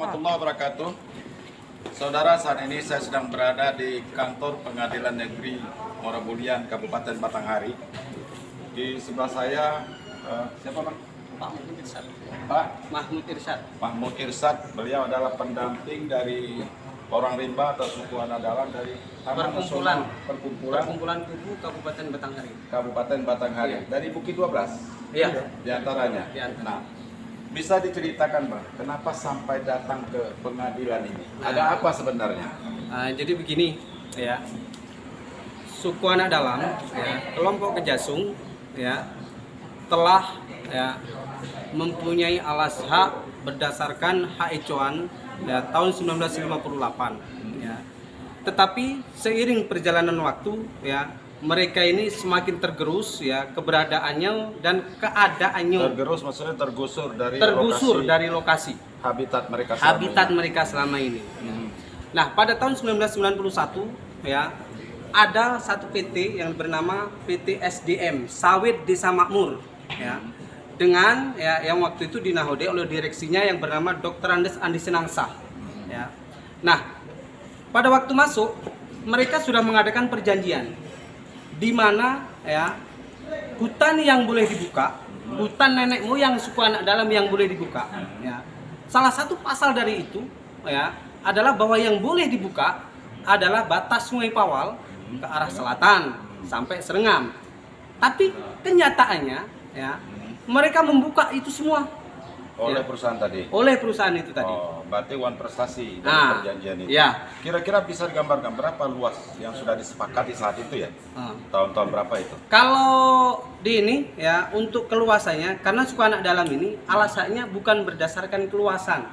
warahmatullahi wabarakatuh. Saudara, saat ini saya sedang berada di kantor Pengadilan Negeri Morabulian, Kabupaten Batanghari. Di sebelah saya, siapa Bang? Pak Mahmud Irsyad. Pak Mahmud Irsyad. Mahmud Irsyad. Beliau adalah pendamping dari orang rimba atau suku anak dalam dari Taman Nasional Perkumpulan Kubu Kabupaten Batanghari. Kabupaten Batanghari. Dari Bukit 12. Iya. Di antaranya. Nah, bisa diceritakan Bang, kenapa sampai datang ke pengadilan ini? Ada apa sebenarnya? Jadi begini, ya, suku anak dalam, ya, kelompok Kejasung, ya, telah ya, mempunyai alas hak berdasarkan hak ecoan ya, tahun 1958. Ya. Tetapi seiring perjalanan waktu, ya, mereka ini semakin tergerus ya keberadaannya dan keadaannya. Tergerus maksudnya tergusur dari lokasi habitat mereka selama ini. Ya. Nah, pada tahun 1991 ya ada satu PT yang bernama PT SDM Sawit Desa Makmur ya. Dengan ya yang waktu itu dinahodai oleh direksinya yang bernama Dr. Andes Andi Senangsah ya. Nah, pada waktu masuk mereka sudah mengadakan perjanjian di mana ya hutan yang boleh dibuka, hutan nenek moyang suku anak dalam yang boleh dibuka. Ya. Salah satu pasal dari itu ya adalah bahwa yang boleh dibuka adalah batas Sungai Pawal ke arah selatan sampai Serengam. Tapi kenyataannya ya mereka membuka itu semua oleh ya, perusahaan tadi. Oleh perusahaan itu tadi. Oh, berarti wan prestasi dari perjanjian itu. Ya. Kira-kira bisa digambarkan berapa luas yang sudah disepakati saat itu ya? Tahun-tahun berapa itu? Kalau di ini ya untuk keluasannya, karena suku anak dalam ini alasannya bukan berdasarkan keluasan,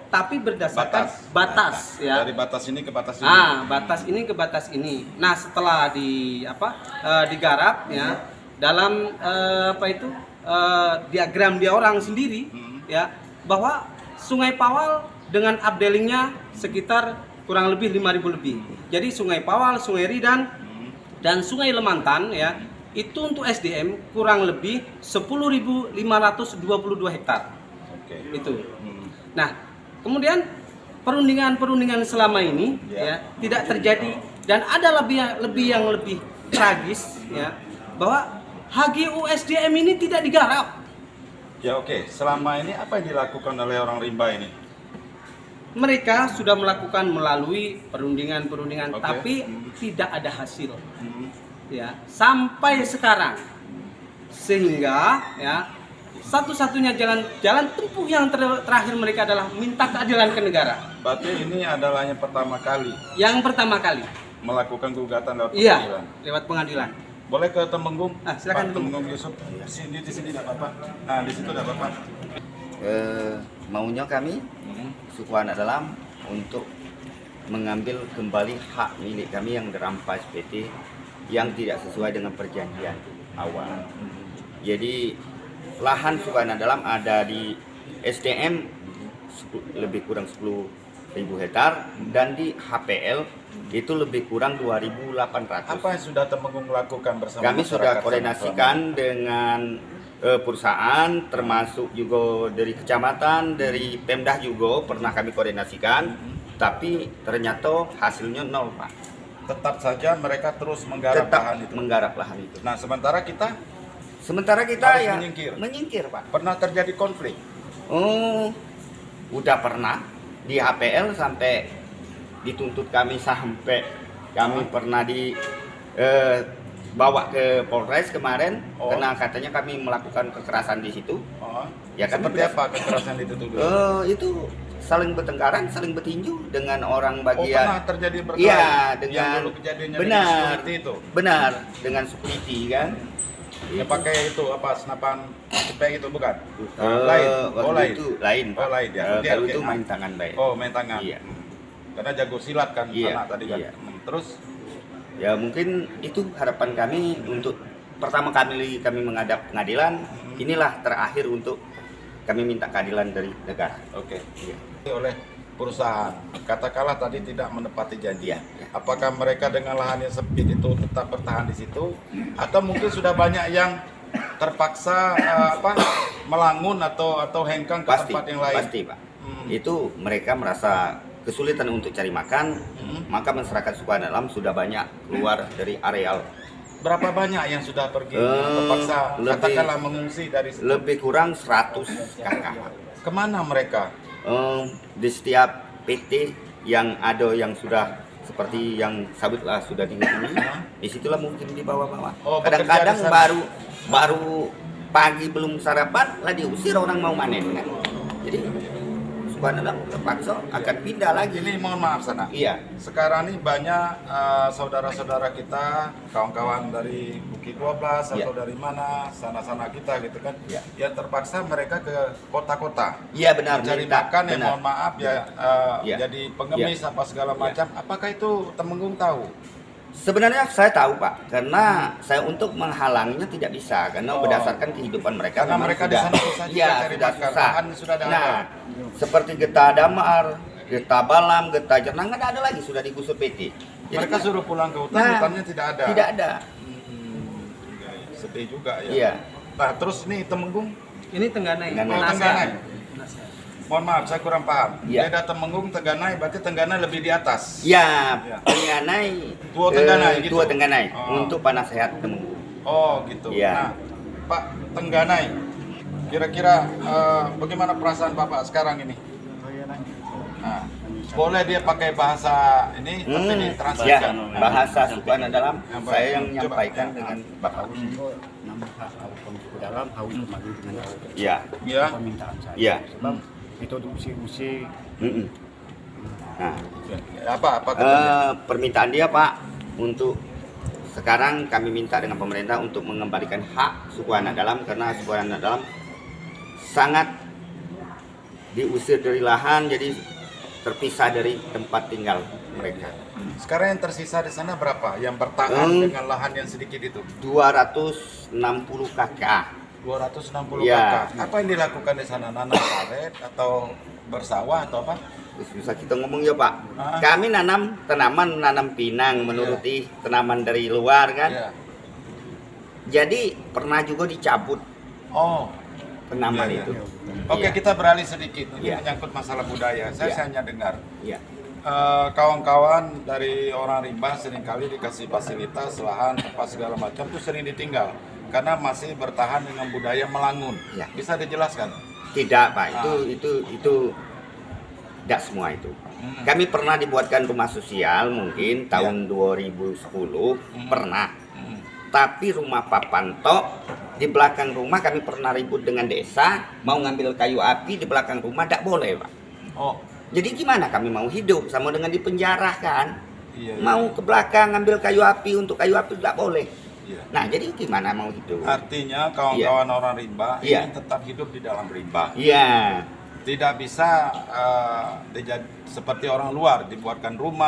tapi berdasarkan batas ya. Dari batas ini ke batas ini. Batas ini ke batas ini. Nah, setelah digarap ya dalam diagram dia orang sendiri ya bahwa Sungai Pawal dengan updelingnya sekitar kurang lebih 5.000 lebih. Jadi Sungai Pawal, Sungai Ridan dan Sungai Lemantan ya itu untuk SDM kurang lebih 10.522 hektar. Itu. Nah, kemudian perundingan selama ini ya tidak terjadi dan ada lebih yang lebih tragis ya bahwa HGU SDM ini tidak digarap. Ya selama ini apa yang dilakukan oleh orang rimba ini? Mereka sudah melakukan melalui perundingan, tapi tidak ada hasil. Ya, sampai sekarang. Sehingga ya satu-satunya jalan tempuh yang terakhir mereka adalah minta keadilan ke negara. Berarti ini adalah yang pertama kali. Yang pertama kali Melakukan gugatan lewat pengadilan. Iya, lewat pengadilan. Boleh ke Temenggung? Silakan Temenggung Yusuf. Di sini tidak apa-apa. Nah, di situ tidak apa-apa. Maunya kami suku anak dalam untuk mengambil kembali hak milik kami yang dirampas PT yang tidak sesuai dengan perjanjian awal. Jadi lahan suku anak dalam ada di SDM lebih kurang 10.000 hektar dan di HPL itu lebih kurang 2.800. Apa yang sudah Temenggung lakukan bersama kami sudah koordinasikan dengan perusahaan, termasuk juga dari kecamatan, dari Pemda juga pernah kami koordinasikan, tapi ternyata hasilnya nol, Pak. Tetap saja mereka terus menggarap lahan itu. Nah, sementara kita ya menyingkir, Pak. Pernah terjadi konflik? Udah pernah di HPL sampai dituntut kami sampai kami pernah bawa ke Polres kemarin karena katanya kami melakukan kekerasan di situ. Ya kan? Seperti apa kekerasan itu? Itu saling bertengkaran, saling bertinju dengan orang bagian. Pernah terjadi berkelahi? Iya, dengan dulu kejadiannya benar itu. Benar, dengan security kan. Ya pakai itu apa senapan cepet itu bukan? Lain. Itu lain. Lain ya. Kalau itu main tangan baik. Main tangan. Iya. Karena jago silat kan anak tadi kan. Iya. Terus ya mungkin itu harapan kami untuk pertama kali kami menghadap pengadilan. Inilah terakhir untuk kami minta keadilan dari negara. Iya. Oleh perusahaan, katakanlah tadi tidak menepati janji. Apakah mereka dengan lahan yang sempit itu tetap bertahan di situ, atau mungkin sudah banyak yang terpaksa melangun atau hengkang ke tempat yang lain? Pasti, Pak. itu mereka merasa kesulitan untuk cari makan, maka masyarakat suku anak dalam sudah banyak keluar dari areal. Berapa banyak yang sudah pergi terpaksa katakanlah mengungsi dari situ? Lebih kurang 100 kakak. Kemana mereka? Di setiap PT yang ada yang sudah seperti yang sawit lah sudah dihubungi, disitulah mungkin dibawa-bawa. Oh, Kadang-kadang bekerja di sana. baru pagi belum sarapan lah diusir orang mau manen kan. Jadi subhanallah terpaksa akan pindah lagi. Ini mohon maaf sana. Iya. Sekarang ini banyak saudara-saudara kita, kawan-kawan dari Bukit 12 Iya. atau dari mana, sana-sana kita gitu kan, Iya. yang terpaksa mereka ke kota-kota. Iya benar. Mencari minta, makan ya benar. mohon maaf ya, Iya. jadi pengemis apa segala macam. Apakah itu Temenggung tahu? Sebenarnya saya tahu Pak, karena saya untuk menghalangnya tidak bisa karena Oh. berdasarkan kehidupan mereka. Karena memang mereka di sudah, sana susah juga iya, cari sudah makan. susah. Lahan sudah ada. Nah, seperti Geta Damar, Geta Balam, Geta Jernang nggak ada lagi sudah digusur PT. Jadi Mereka suruh pulang ke hutan, Nah, hutannya tidak ada. tidak ada. Sedih juga ya. Iya. Nah, terus nih Temenggung, Ini Tengganai. Tengganai. Oh, Nasihat. Tengganai. Nasihat. mohon maaf saya kurang paham. Iya. Beda Temenggung, Tengganai, berarti Tengganai lebih di atas. Ya, Iya. Tengganai, Tua Tengganai gitu? Tua Tengganai Oh. untuk Penasehat Temenggung. Oh gitu. Iya. Nah, Pak Tengganai, kira-kira bagaimana perasaan Bapak sekarang ini? Nah, boleh dia pakai bahasa ini, tapi Ya, ditranslasikan. bahasa suku anak dalam Yang saya baik. yang Coba. menyampaikan dengan Bapak. Nama ke dalam harus kembali dengan Iya, Ya. permintaan saya. Iya. Sebab itu diusir-usir. mm-mm. Nah, Apa katanya? permintaan dia Pak untuk sekarang kami minta dengan pemerintah untuk mengembalikan hak suku anak dalam karena suku anak dalam sangat diusir dari lahan jadi terpisah dari tempat tinggal mereka. Sekarang yang tersisa di sana berapa? Yang bertahan dengan lahan yang sedikit itu? 260 kakak. 260 Ya. kakak. Apa yang dilakukan di sana? Nanam sawit atau bersawah atau apa? Bisa kita ngomong ya Pak. Ah. Kami nanam tanaman, nanam pinang menuruti tanaman dari luar kan. Iya. Jadi pernah juga dicabut Oh. tanaman Iya, iya. itu. Oke, Iya. kita beralih sedikit. Ini Iya. menyangkut masalah budaya. Saya Iya. hanya dengar Iya. kawan-kawan dari orang rimba seringkali dikasih fasilitas lahan apa segala macam itu sering ditinggal karena masih bertahan dengan budaya Melangun. Iya. Bisa dijelaskan? Tidak Pak, Ah. itu tidak semua itu. Hmm. Kami pernah dibuatkan rumah sosial mungkin tahun 2010 pernah. Hmm. Tapi rumah Papanto di belakang rumah kami pernah ribut dengan desa mau ngambil kayu api di belakang rumah tidak boleh Pak. Oh, Jadi gimana kami mau hidup sama dengan dipenjara kan? iya. Mau ke belakang ngambil kayu api untuk kayu api tidak boleh. Iya. Nah jadi gimana mau hidup? Artinya kawan-kawan orang rimba Iya. ini tetap hidup di dalam rimba. Iya. Tidak bisa seperti orang luar dibuatkan rumah